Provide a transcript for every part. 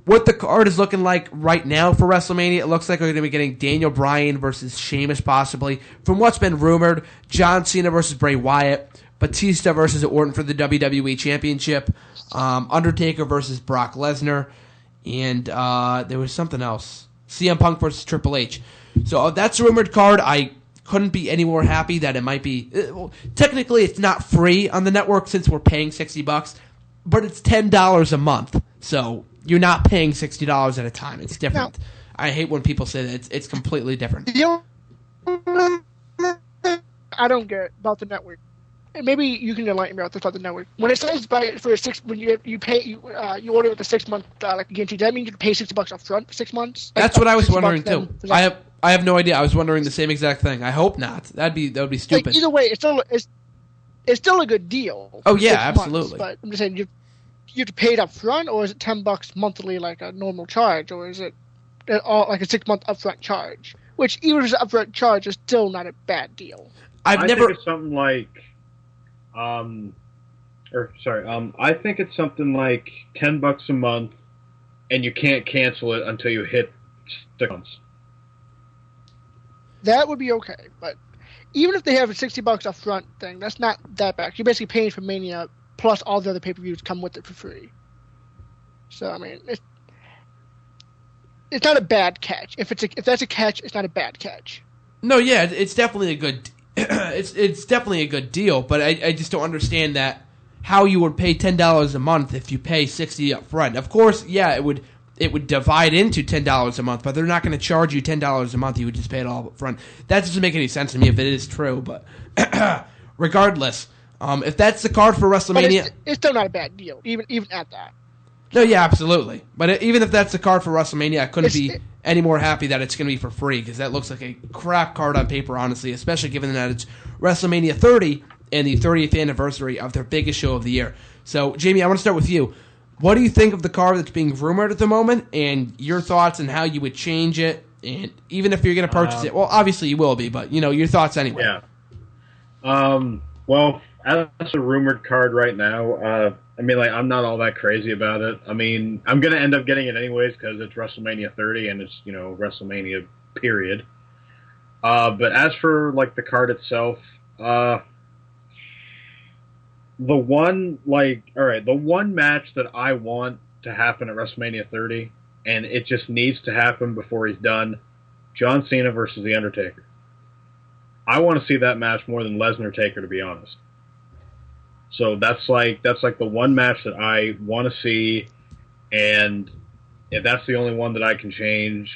what the card is looking like right now for WrestleMania, it looks like we're going to be getting Daniel Bryan versus Sheamus possibly. From what's been rumored, John Cena versus Bray Wyatt, Batista versus Orton for the WWE Championship, Undertaker versus Brock Lesnar, and there was something else. CM Punk versus Triple H. So that's a rumored card. I couldn't be any more happy that it might be. Technically, it's not free on the network since we're paying $60, but it's $10 a month. So you're not paying $60 at a time. It's different. No. I hate when people say that. It's completely different. I don't get about the network. Maybe you can enlighten me about the network. When it says when you order with a 6 month guarantee, does that mean you pay $60 up front for 6 months? That's what I was wondering too. I have no idea. I was wondering the same exact thing. I hope not. That would be stupid. Either way, it's still a good deal. Oh yeah, absolutely. But I'm just saying, you have to pay it up front, or is it $10 monthly like a normal charge, or is it like a 6 month upfront charge? Which even if it's an upfront charge, is still not a bad deal. I think it's something like. I think it's something like $10 a month, and you can't cancel it until you hit 6 months. That would be okay, but even if they have a $60 up front thing, that's not that bad. You're basically paying for Mania plus all the other pay-per-views come with it for free. So I mean, it's not a bad catch. If that's a catch, it's not a bad catch. No, yeah, it's definitely a good. It's definitely a good deal, but I just don't understand that how you would pay $10 a month if you pay $60 up front. Of course, yeah, it would divide into $10 a month, but they're not going to charge you $10 a month. You would just pay it all up front. That doesn't make any sense to me if it is true. But regardless, if that's the card for WrestleMania, but it's still not a bad deal, even at that. No, yeah, absolutely. But even if that's the card for WrestleMania, I couldn't be any more happy that it's going to be for free, because that looks like a crap card on paper, honestly, especially given that it's WrestleMania 30 and the 30th anniversary of their biggest show of the year. So, Jamie, I want to start with you. What do you think of the card that's being rumored at the moment, and your thoughts on how you would change it, and even if you're going to purchase it? Well, obviously you will be, but, your thoughts anyway. Yeah. Well, as a rumored card right now, I'm not all that crazy about it. I mean, I'm going to end up getting it anyways because it's WrestleMania 30 and it's, WrestleMania period. But as for, the card itself, the one match that I want to happen at WrestleMania 30, and it just needs to happen before he's done, John Cena versus The Undertaker. I want to see that match more than Lesnar-Taker, to be honest. So that's the one match that I want to see, and if that's the only one that I can change,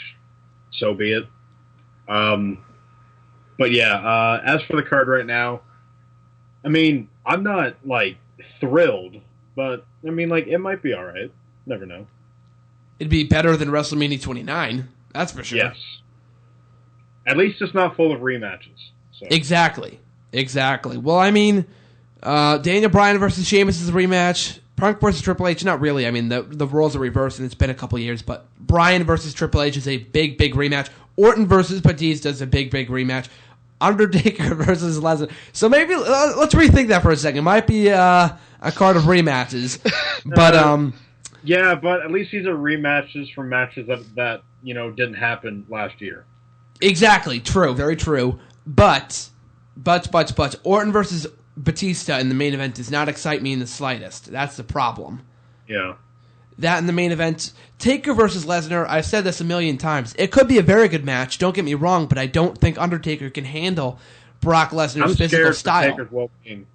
so be it. But yeah, as for the card right now, I mean, I'm not thrilled, but I mean, it might be all right. Never know. It'd be better than WrestleMania 29, that's for sure. Yes. At least it's not full of rematches. So. Exactly. Well, I mean, Daniel Bryan versus Sheamus is a rematch. Punk versus Triple H, not really. I mean, the roles are reversed, and it's been a couple years. But Bryan versus Triple H is a big, big rematch. Orton versus Batista is a big, big rematch. Undertaker versus Lesnar. So maybe let's rethink that for a second. It might be a card of rematches, but yeah, but at least these are rematches from matches that didn't happen last year. Exactly. True. Very true. But Orton versus Batista in the main event does not excite me in the slightest. That's the problem. Yeah. That in the main event. Taker versus Lesnar, I've said this a million times. It could be a very good match, don't get me wrong, but I don't think Undertaker can handle Brock Lesnar's physical style. Taker's well-being.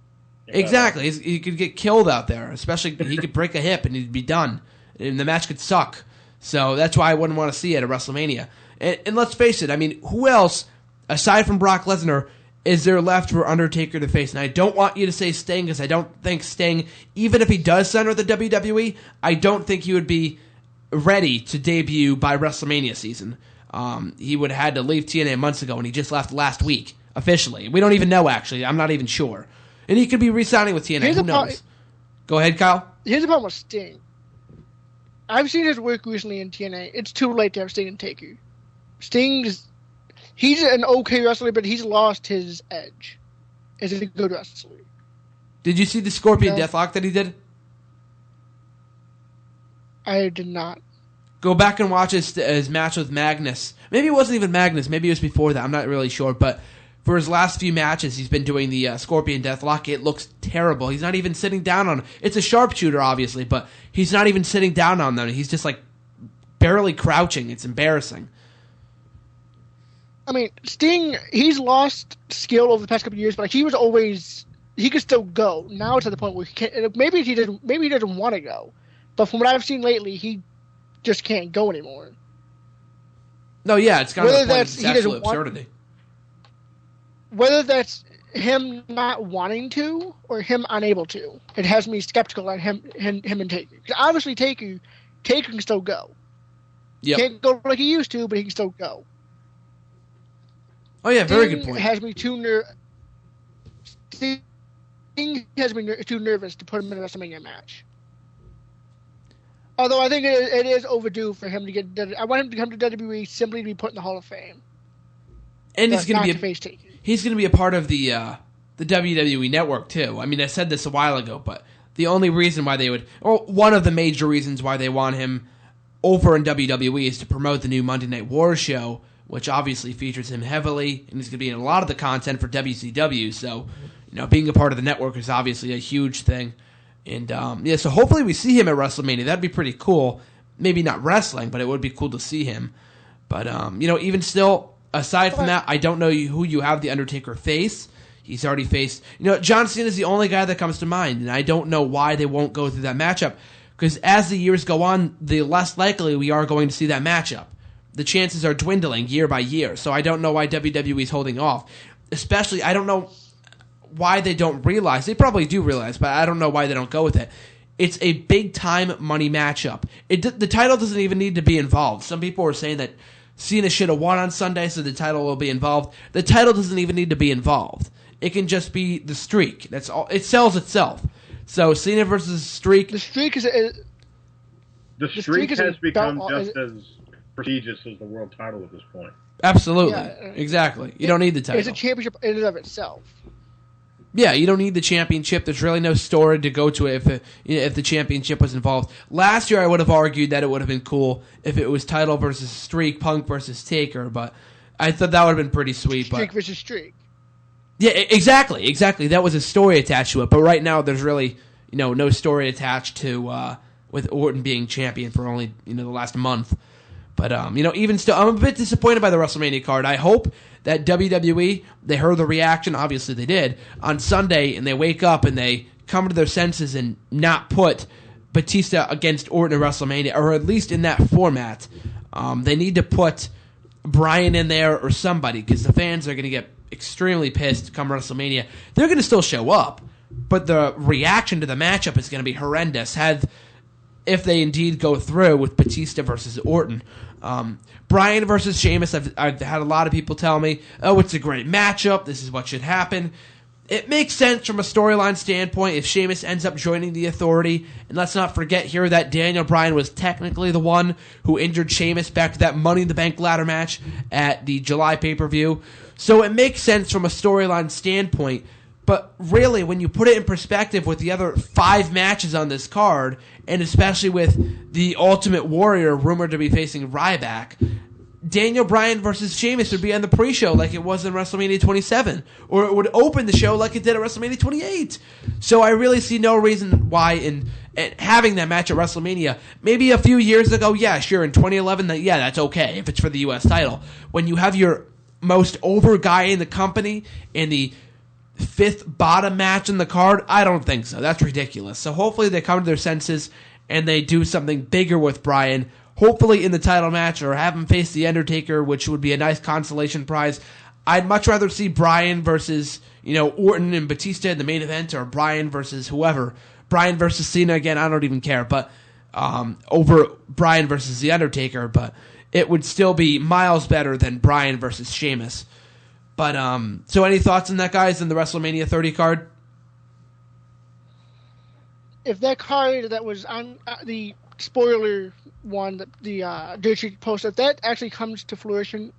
Exactly. He could get killed out there. Especially he could break a hip and he'd be done. And the match could suck. So that's why I wouldn't want to see it at WrestleMania. And let's face it, I mean, who else, aside from Brock Lesnar, is there left for Undertaker to face? And I don't want you to say Sting, because I don't think Sting, even if he does sign with the WWE, I don't think he would be ready to debut by WrestleMania season. He would have had to leave TNA months ago, and he just left last week, officially. We don't even know, actually. I'm not even sure. And he could be re-signing with TNA. Who knows? Go ahead, Kyle. Here's the problem with Sting. I've seen his work recently in TNA. It's too late to have Sting and Taker. He's an okay wrestler, but he's lost his edge as a good wrestler. Did you see the Scorpion Deathlock that he did? I did not. Go back and watch his match with Magnus. Maybe it wasn't even Magnus. Maybe it was before that. I'm not really sure. But for his last few matches, he's been doing the Scorpion Deathlock. It looks terrible. He's not even sitting down on it. It's a sharpshooter, obviously, but he's not even sitting down on them. He's just like barely crouching. It's embarrassing. I mean, Sting, he's lost skill over the past couple of years, but he could still go. Now it's at the point where he can't. Maybe he doesn't want to go. But from what I've seen lately, he just can't go anymore. No, yeah, it's kind of the point. It's absolute absurdity. Whether that's him not wanting to or him unable to, it has me skeptical at him and Taker. Because obviously Taker can still go. Yep. Can't go like he used to, but he can still go. Oh yeah, very good point. Has me too Sting has me too nervous to put him in a WrestleMania match. Although I think it is overdue for him to get. I want him to come to WWE simply to be put in the Hall of Fame. And he's going to be a part of the WWE Network too. I mean, I said this a while ago, but the only reason why they would, or one of the major reasons why they want him over in WWE is to promote the new Monday Night War show, which obviously features him heavily, and he's going to be in a lot of the content for WCW. So, being a part of the network is obviously a huge thing. And, so hopefully we see him at WrestleMania. That'd be pretty cool. Maybe not wrestling, but it would be cool to see him. But, even still, aside from that, I don't know who you have the Undertaker face. He's already faced... John Cena is the only guy that comes to mind, and I don't know why they won't go through that matchup. Because as the years go on, the less likely we are going to see that matchup. The chances are dwindling year by year, so I don't know why WWE is holding off. Especially, I don't know why they don't realize. They probably do realize, but I don't know why they don't go with it. It's a big-time money matchup. The title doesn't even need to be involved. Some people are saying that Cena should have won on Sunday, so the title will be involved. The title doesn't even need to be involved. It can just be the streak. That's all. It sells itself. So Cena versus Streak. The streak is... The streak has become just as prestigious as the world title at this point. Absolutely. Exactly. You don't need the title. It's a championship in and of itself. Yeah, you don't need the championship. There's really no story to go to it if the championship was involved. Last year, I would have argued that it would have been cool if it was title versus Streak, Punk versus Taker, but I thought that would have been pretty sweet. Streak versus Streak. Yeah, exactly. That was a story attached to it, but right now there's really no story attached to with Orton being champion for only the last month. But even still, I'm a bit disappointed by the WrestleMania card. I hope that WWE, they heard the reaction, obviously they did, on Sunday, and they wake up and they come to their senses and not put Batista against Orton at WrestleMania, or at least in that format. They need to put Bryan in there or somebody, because the fans are going to get extremely pissed come WrestleMania. They're going to still show up, but the reaction to the matchup is going to be horrendous if they indeed go through with Batista versus Orton. Bryan versus Sheamus, I've had a lot of people tell me, oh, it's a great matchup, this is what should happen. It makes sense from a storyline standpoint if Sheamus ends up joining the Authority, and let's not forget here that Daniel Bryan was technically the one who injured Sheamus back to that Money in the Bank ladder match at the July pay-per-view. So it makes sense from a storyline standpoint, but really, when you put it in perspective with the other 5 matches on this card, and especially with the Ultimate Warrior rumored to be facing Ryback, Daniel Bryan versus Sheamus would be on the pre-show like it was in WrestleMania 27, or it would open the show like it did at WrestleMania 28. So I really see no reason why in having that match at WrestleMania. Maybe a few years ago, yeah, sure, in 2011, that's okay if it's for the U.S. title. When you have your most over guy in the company in the 5th bottom match in the card, I don't think so. That's ridiculous. So hopefully they come to their senses and they do something bigger with Bryan, hopefully in the title match, or have him face The Undertaker, which would be a nice consolation prize. I'd much rather see Bryan versus, Orton and Batista in the main event, or Bryan versus whoever. Bryan versus Cena, again, I don't even care, but over Bryan versus The Undertaker, but it would still be miles better than Bryan versus Sheamus. But, so any thoughts on that, guys, in the WrestleMania 30 card? If that card that was on the spoiler one, the Dirt Sheet post, if that actually comes to fruition,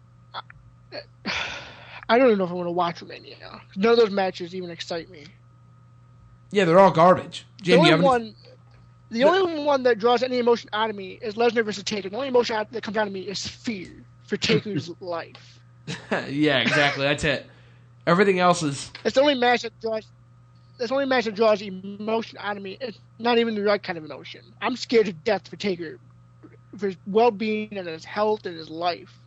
I don't even know if I want to watch Mania. None of those matches even excite me. Yeah, they're all garbage. Jamie, The only one that draws any emotion out of me is Lesnar versus Taker. The only emotion that comes out of me is fear for Taker's life. Yeah, exactly. That's it. Everything else is. It's the only match that draws. That's the only match that draws emotion out of me. It's not even the right kind of emotion. I'm scared to death for Taker, for his well-being and his health and his life.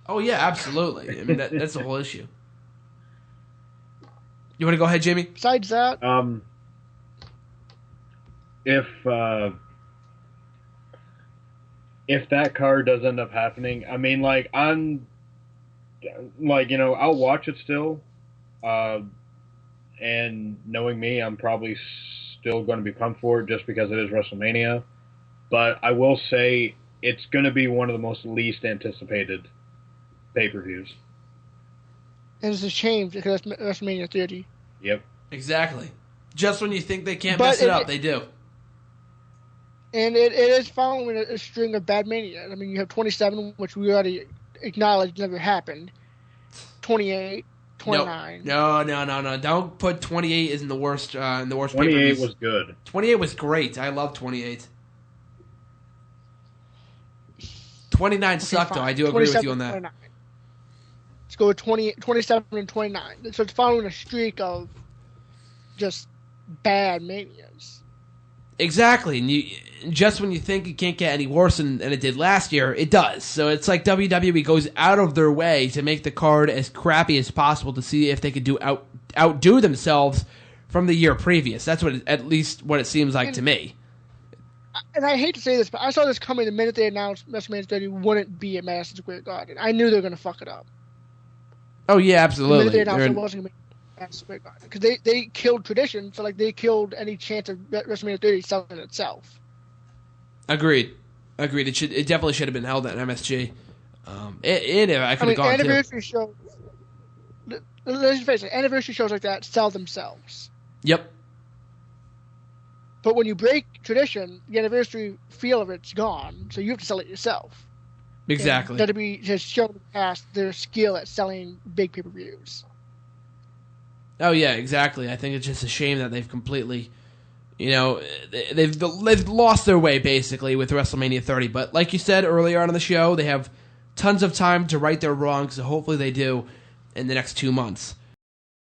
Oh yeah, absolutely. I mean, that's the whole issue. You want to go ahead, Jamie? Besides that, if that card does end up happening, I mean, like, I'll watch it still. And knowing me, I'm probably still going to be pumped for it just because it is WrestleMania. But I will say it's going to be one of the most least anticipated pay-per-views. and it's a shame because that's WrestleMania 30. Yep. Exactly. Just when you think they can't mess it up, they do. And it is following a string of bad mania. I mean, you have 27, which we already acknowledged never happened. 28, 29. No. Don't put 28 as in the worst. In the worst. 28 was good. 28 was great. I love 28. 29 sucked, fine. though. I do agree with you on that. 29. Let's go with 27 and 29. So it's following a streak of just bad manias. Exactly. And just when you think it can't get any worse than it did last year, it does. So it's like WWE goes out of their way to make the card as crappy as possible to see if they could outdo themselves from the year previous. That's at least what it seems like to me. And I hate to say this, but I saw this coming the minute they announced WrestleMania 30 wouldn't be at Madison Square Garden. I knew they were going to fuck it up. Oh, yeah, absolutely. The minute they announced it wasn't going to be at Madison Square Garden. Because they killed tradition, so like they killed any chance of WrestleMania 30 selling itself. Agreed. It definitely should have been held at MSG. I could have gone anniversary shows. Let's just face it, anniversary shows like that sell themselves. Yep. But when you break tradition, the anniversary feel of it's gone, so you have to sell it yourself. Exactly. And WWE has shown in the past their skill at selling big pay-per-views. Oh yeah, exactly. I think it's just a shame that they've completely, they've lost their way basically with WrestleMania 30. But like you said earlier on in the show, they have tons of time to right their wrongs, so hopefully they do in the next 2 months.